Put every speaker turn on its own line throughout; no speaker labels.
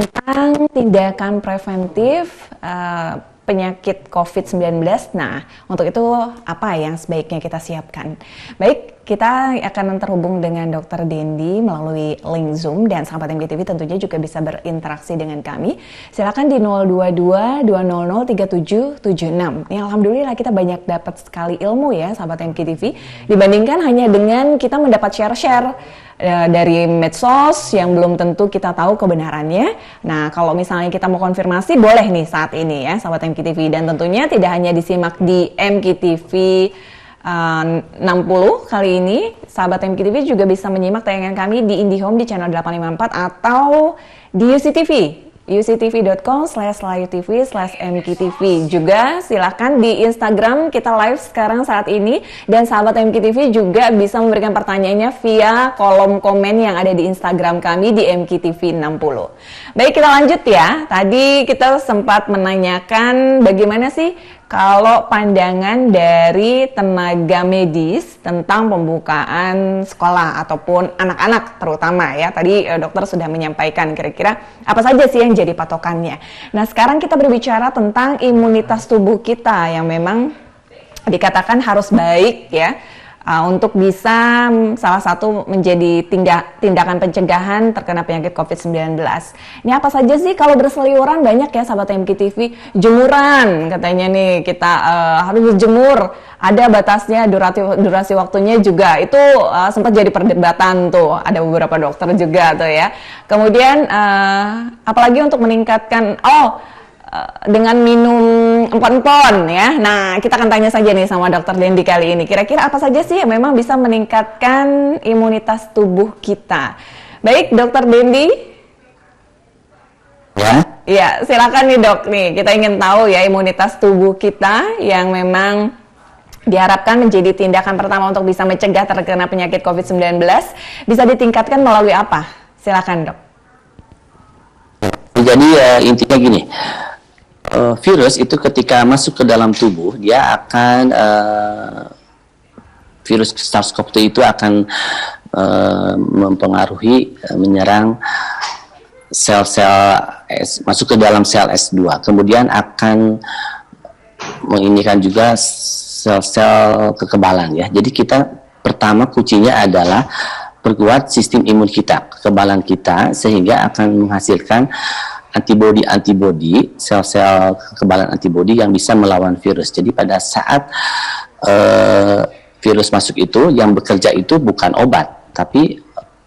tentang tindakan preventif penyakit COVID-19. Nah, untuk itu apa yang sebaiknya kita siapkan? Baik, kita akan terhubung dengan Dr. Dendi melalui link Zoom, dan sahabat MKTV tentunya juga bisa berinteraksi dengan kami. Silakan di 022 200 3776. Ya, alhamdulillah kita banyak dapat sekali ilmu ya sahabat MKTV, dibandingkan hanya dengan kita mendapat share-share dari medsos yang belum tentu kita tahu kebenarannya. Nah, kalau misalnya kita mau konfirmasi, boleh nih saat ini ya sahabat MKTV, dan tentunya tidak hanya disimak di MKTV 60 kali ini, sahabat MKTV juga bisa menyimak tayangan kami di IndiHome di channel 854 atau di UCTV, uctv.com/layutv/mktv. Juga silakan di Instagram kita live sekarang saat ini, dan sahabat MKTV juga bisa memberikan pertanyaannya via kolom komen yang ada di Instagram kami di MKTV 60. Baik, kita lanjut ya. Tadi kita sempat menanyakan bagaimana sih kalau pandangan dari tenaga medis tentang pembukaan sekolah ataupun anak-anak terutama ya. Tadi dokter sudah menyampaikan kira-kira apa saja sih yang jadi patokannya. Nah, sekarang kita berbicara tentang imunitas tubuh kita yang memang dikatakan harus baik ya, untuk bisa salah satu menjadi tindakan pencegahan terkena penyakit COVID-19. Ini apa saja sih? Kalau berseliweran banyak ya sahabat MKTV, jemuran katanya nih kita harus berjemur, ada batasnya, durasi waktunya juga itu sempat jadi perdebatan tuh, ada beberapa dokter juga tuh ya. Kemudian apalagi untuk meningkatkan dengan minum empon-empon ya. Nah, kita akan tanya saja nih sama Dr. Dendi kali ini. Kira-kira apa saja sih yang memang bisa meningkatkan imunitas tubuh kita? Baik, Dr. Dendi.
Ya.
Ya, silakan nih dok. Nih, kita ingin tahu ya imunitas tubuh kita yang memang diharapkan menjadi tindakan pertama untuk bisa mencegah terkena penyakit COVID-19 bisa ditingkatkan melalui apa? Silakan dok.
Jadi intinya gini. Virus itu ketika masuk ke dalam tubuh, dia akan virus SARS-CoV-2 itu akan mempengaruhi, menyerang sel-sel masuk ke dalam sel S2, kemudian akan menginginkan juga sel-sel kekebalan ya. Jadi kita pertama kuncinya adalah perkuat sistem imun kita, kekebalan kita, sehingga akan menghasilkan antibodi, sel-sel kekebalan antibodi yang bisa melawan virus. Jadi pada saat virus masuk itu, yang bekerja itu bukan obat, tapi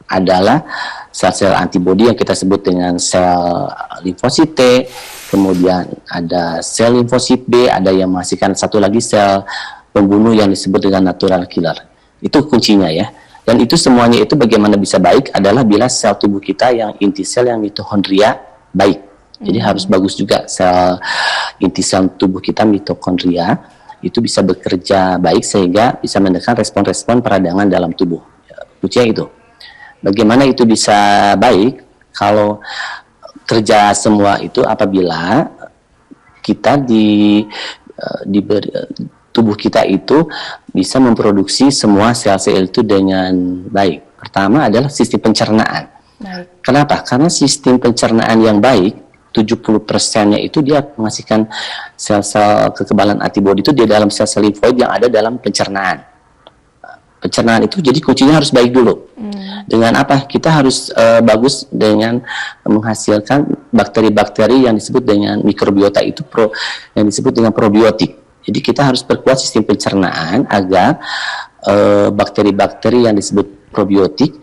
adalah sel-sel antibodi yang kita sebut dengan sel limfosit T, kemudian ada sel limfosit B, ada yang menghasilkan satu lagi sel pembunuh yang disebut dengan natural killer. Itu kuncinya ya. Dan itu semuanya itu bagaimana bisa baik adalah bila sel tubuh kita yang inti sel, yang mitochondria baik. Jadi harus bagus juga sel inti sel tubuh kita, mitokondria, itu bisa bekerja baik sehingga bisa menekan respon-respon peradangan dalam tubuh. Kuncinya itu. Bagaimana itu bisa baik? Kalau kerja semua itu apabila kita tubuh kita itu bisa memproduksi semua sel-sel itu dengan baik. Pertama adalah sistem pencernaan. Baik. Kenapa? Karena sistem pencernaan yang baik, 70%-nya itu dia menghasilkan sel-sel kekebalan antibodi itu di dalam sel-sel limfoid yang ada dalam pencernaan. Pencernaan itu jadi kuncinya harus baik dulu. Dengan apa? Kita harus bagus dengan menghasilkan bakteri-bakteri yang disebut dengan mikrobiota itu yang disebut dengan probiotik. Jadi kita harus perkuat sistem pencernaan agar bakteri-bakteri yang disebut probiotik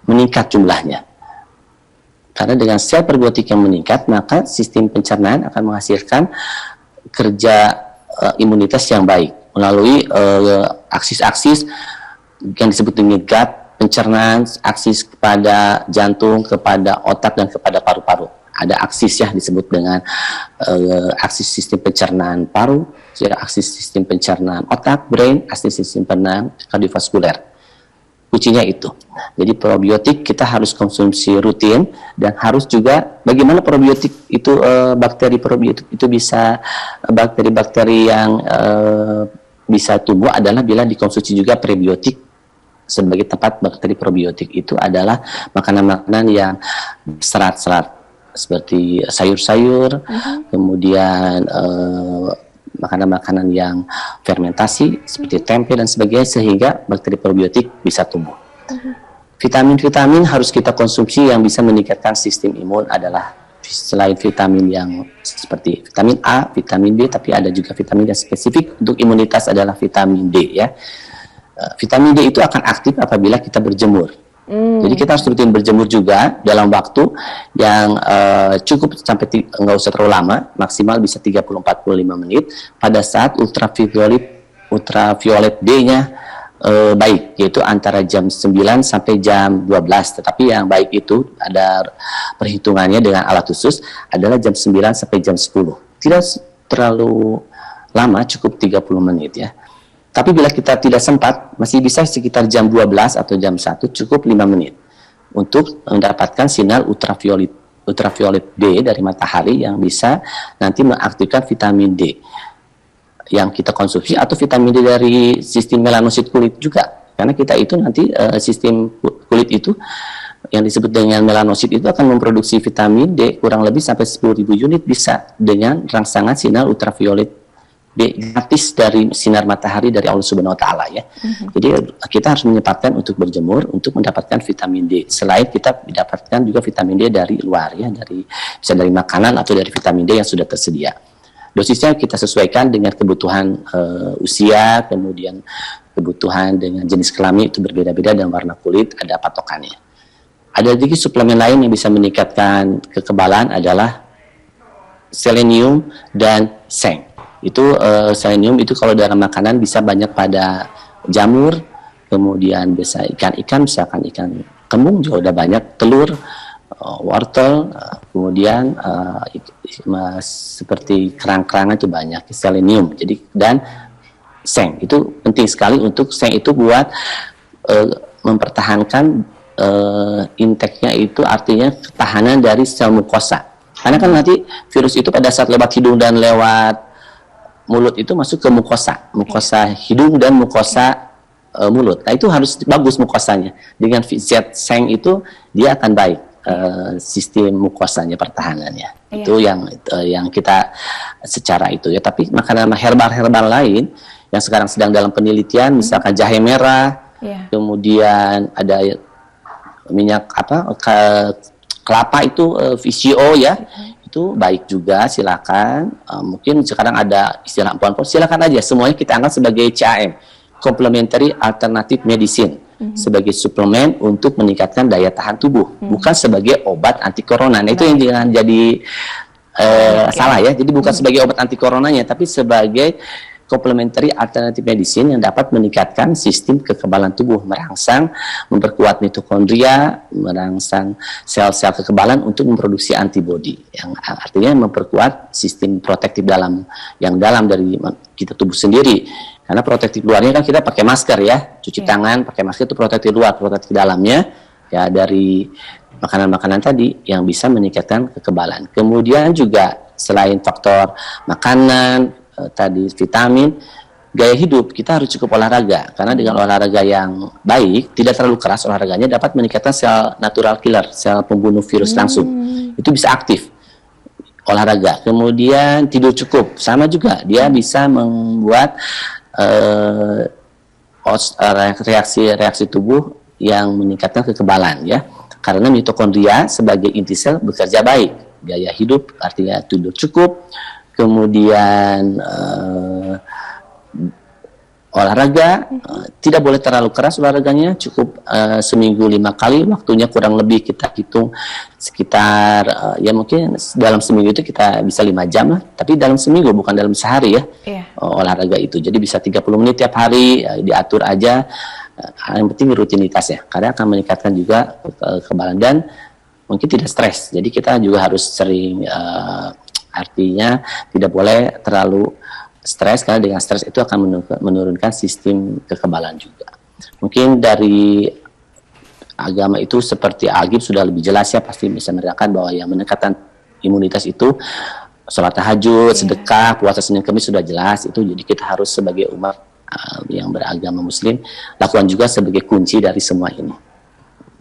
meningkat jumlahnya. Karena dengan sel probiotik yang meningkat, maka sistem pencernaan akan menghasilkan kerja imunitas yang baik melalui aksis-aksis yang disebut dengan gut, pencernaan, aksis kepada jantung, kepada otak, dan kepada paru-paru. Ada aksis ya disebut dengan aksis sistem pencernaan paru, aksis sistem pencernaan otak, brain, aksis sistem pencernaan kardiovaskuler. Kuncinya itu. Jadi probiotik kita harus konsumsi rutin, dan harus juga bagaimana probiotik itu bakteri probiotik itu bisa bakteri-bakteri yang bisa tumbuh adalah bila dikonsumsi juga prebiotik sebagai tempat bakteri probiotik. Itu adalah makanan-makanan yang serat-serat seperti sayur-sayur, kemudian makanan-makanan yang fermentasi seperti tempe dan sebagainya, sehingga bakteri probiotik bisa tumbuh. Vitamin-vitamin harus kita konsumsi yang bisa meningkatkan sistem imun adalah selain vitamin yang seperti vitamin A, vitamin B, tapi ada juga vitamin yang spesifik untuk imunitas adalah vitamin D ya. Vitamin D itu akan aktif apabila kita berjemur. Jadi kita harus rutin berjemur juga dalam waktu yang cukup sampai nggak usah terlalu lama, maksimal bisa 30-45 menit pada saat ultraviolet D-nya baik, yaitu antara jam 9 sampai jam 12. Tetapi yang baik itu ada perhitungannya dengan alat khusus adalah jam 9 sampai jam 10. Tidak terlalu lama, cukup 30 menit ya. Tapi bila kita tidak sempat, masih bisa sekitar jam 12 atau jam 1, cukup 5 menit untuk mendapatkan sinar ultraviolet D dari matahari yang bisa nanti mengaktifkan vitamin D yang kita konsumsi, atau vitamin D dari sistem melanosit kulit juga. Karena kita itu nanti sistem kulit itu yang disebut dengan melanosit itu akan memproduksi vitamin D kurang lebih sampai 10.000 unit bisa dengan rangsangan sinar ultraviolet D gratis dari sinar matahari dari Allah Subhanahu wa taala ya. Jadi kita harus menyempatkan untuk berjemur untuk mendapatkan vitamin D. Selain kita mendapatkan juga vitamin D dari luar ya, bisa dari makanan atau dari vitamin D yang sudah tersedia. Dosisnya kita sesuaikan dengan kebutuhan usia, kemudian kebutuhan dengan jenis kelamin itu berbeda-beda, dan warna kulit ada patokannya. Ada juga suplemen lain yang bisa meningkatkan kekebalan adalah selenium dan seng. Itu selenium itu kalau dalam makanan bisa banyak pada jamur, kemudian bisa ikan-ikan, misalkan ikan kembung juga udah banyak, telur, wortel, kemudian seperti kerang-kerangan itu banyak selenium. Jadi dan seng itu penting sekali. Untuk seng itu buat mempertahankan intake-nya, itu artinya ketahanan dari sel mukosa. Karena kan nanti virus itu pada saat lewat hidung dan lewat mulut itu masuk ke mukosa hidung dan mukosa mulut. Nah itu harus bagus mukosanya. Dengan zat seng itu dia akan baik sistem mukosanya, pertahanannya. Itu yang kita secara itu ya. Tapi makanan herbal lain yang sekarang sedang dalam penelitian, misalkan jahe merah, kemudian ada minyak kelapa itu VCO ya. Itu baik juga, silakan. Mungkin sekarang ada istilah empon-empon, silakan aja. Semuanya kita anggap sebagai CAM, Complementary Alternative Medicine, sebagai suplemen untuk meningkatkan daya tahan tubuh, bukan sebagai obat anti corona. Nah, itu yang jangan jadi salah ya. Jadi bukan sebagai obat anti coronanya, tapi sebagai complementary alternative medicine yang dapat meningkatkan sistem kekebalan tubuh, merangsang, memperkuat mitokondria, merangsang sel-sel kekebalan untuk memproduksi antibodi, yang artinya memperkuat sistem protektif dalam dari kita tubuh sendiri. Karena protektif luarnya kan kita pakai masker ya, cuci tangan, pakai masker itu protektif luar, protektif dalamnya ya dari makanan-makanan tadi yang bisa meningkatkan kekebalan. Kemudian juga selain faktor makanan, tadi vitamin, gaya hidup, kita harus cukup olahraga. Karena dengan olahraga yang baik, tidak terlalu keras olahraganya, dapat meningkatkan sel natural killer, sel pembunuh virus langsung. Itu bisa aktif olahraga. Kemudian tidur cukup, sama juga, dia bisa membuat reaksi tubuh yang meningkatkan kekebalan ya. Karena mitokondria sebagai inti sel bekerja baik. Gaya hidup artinya tidur cukup, kemudian olahraga, tidak boleh terlalu keras olahraganya, cukup seminggu 5 kali, waktunya kurang lebih kita hitung sekitar ya mungkin dalam seminggu itu kita bisa 5 jam lah, tapi dalam seminggu bukan dalam sehari ya. Olahraga itu jadi bisa 30 menit tiap hari, diatur aja, yang penting rutinitas ya, karena akan meningkatkan juga kekebalan dan mungkin tidak stres. Jadi kita juga harus sering artinya tidak boleh terlalu stres, karena dengan stres itu akan menurunkan sistem kekebalan juga. Mungkin dari agama itu seperti Agib sudah lebih jelas ya, pasti bisa menerangkan bahwa yang meningkatkan imunitas itu sholat tahajud, sedekah, puasa Senin Kamis sudah jelas itu. Jadi kita harus sebagai umat yang beragama Muslim lakukan juga sebagai kunci dari semua ini.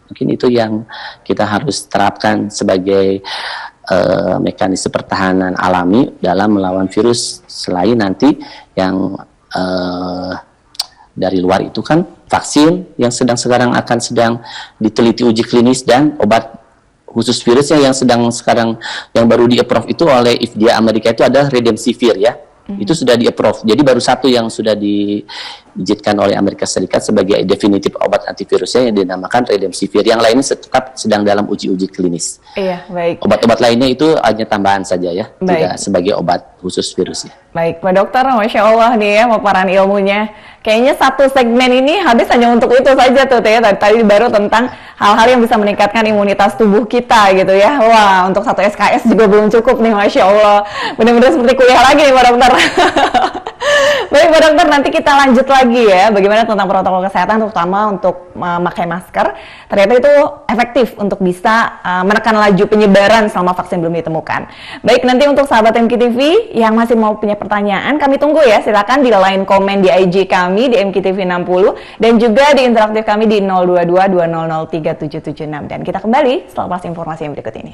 Mungkin itu yang kita harus terapkan sebagai mekanisme pertahanan alami dalam melawan virus, selain nanti yang dari luar itu kan vaksin yang sekarang sedang diteliti uji klinis, dan obat khusus virusnya yang sekarang yang baru di-approve itu oleh FDA Amerika itu ada Remdesivir ya. Itu sudah di-approve. Jadi baru satu yang sudah diizinkan oleh Amerika Serikat sebagai definitif obat antivirusnya yang dinamakan Remdesivir. Yang lainnya tetap sedang dalam uji klinis.
Iya, baik.
Obat-obat lainnya itu hanya tambahan saja ya,
baik.
Tidak sebagai obat khusus virusnya.
Baik, Pak Dokter, Masya Allah nih ya paparan ilmunya. Kayaknya satu segmen ini habis hanya untuk itu saja tuh ya. Tadi baru tentang hal-hal yang bisa meningkatkan imunitas tubuh kita gitu ya. Wah, untuk satu SKS juga belum cukup nih, Masya Allah. Benar-benar seperti kuliah lagi nih Pak Dokter. Baik Pak Dokter, nanti kita lanjut lagi ya. Bagaimana tentang protokol kesehatan, terutama untuk memakai masker. Ternyata itu efektif untuk bisa menekan laju penyebaran selama vaksin belum ditemukan. Baik, nanti untuk sahabat MKTV yang masih mau punya pertanyaan, kami tunggu ya. Silakan di line komen di IG kami di MKTV 60 dan juga di interaktif kami di 022 2003 776. Dan kita kembali setelah informasi yang berikut ini.